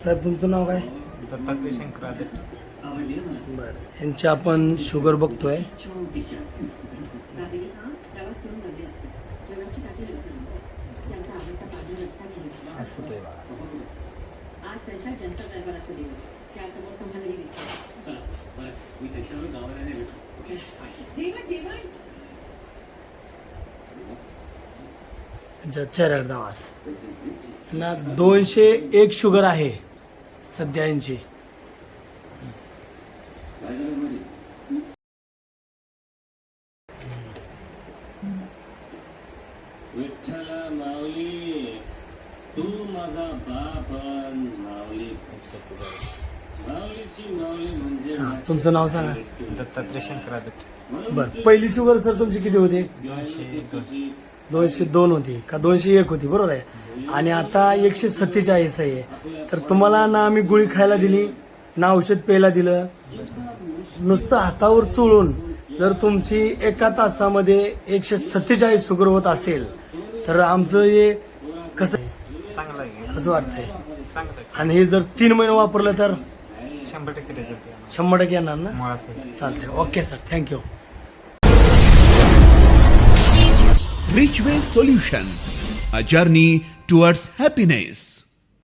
Sir तुमचं नाव काय? दत्तात्रय शंकर आदे. बरं, यांची आपण शुगर बघतोय. असं होतोय बघा. आज त्यांच्या जनता दरबाराचा दिवस त्यासमोर तुम्हालाही जेवण जेवण त्यांच्या चेहऱ्यावर दावास ना 201 शुगर आहे सध्या यांची. विठ्ठला माऊली तू माझा बाप माऊली माऊलीची माऊली म्हणजे हा, तुमचं नाव सांगा. दत्तात्रय शंकर आदे. बरं, पहिली शुगर सर तुमची किती होती? 202. 202 होती का 201 होती? बरोबर आहे. आणि आता 147 आहे. तर तुम्हाला ना आम्ही गोळी खायला दिली ना औषध प्यायला दिलं. नुसतं हातावर चोळून जर तुमची एका तासामध्ये 147 शुगर होत असेल तर आमचं हे कसं चांगलं आहे. कसं वाटतंय? चांगलं आहे. आणि हे जर 3 महिने वापरलं तर 100% रिझल्ट आहे. 100% येणार ना? मुळा असेल. चालतंय. Okay sir, thank you. Richway Solutions, a journey towards happiness.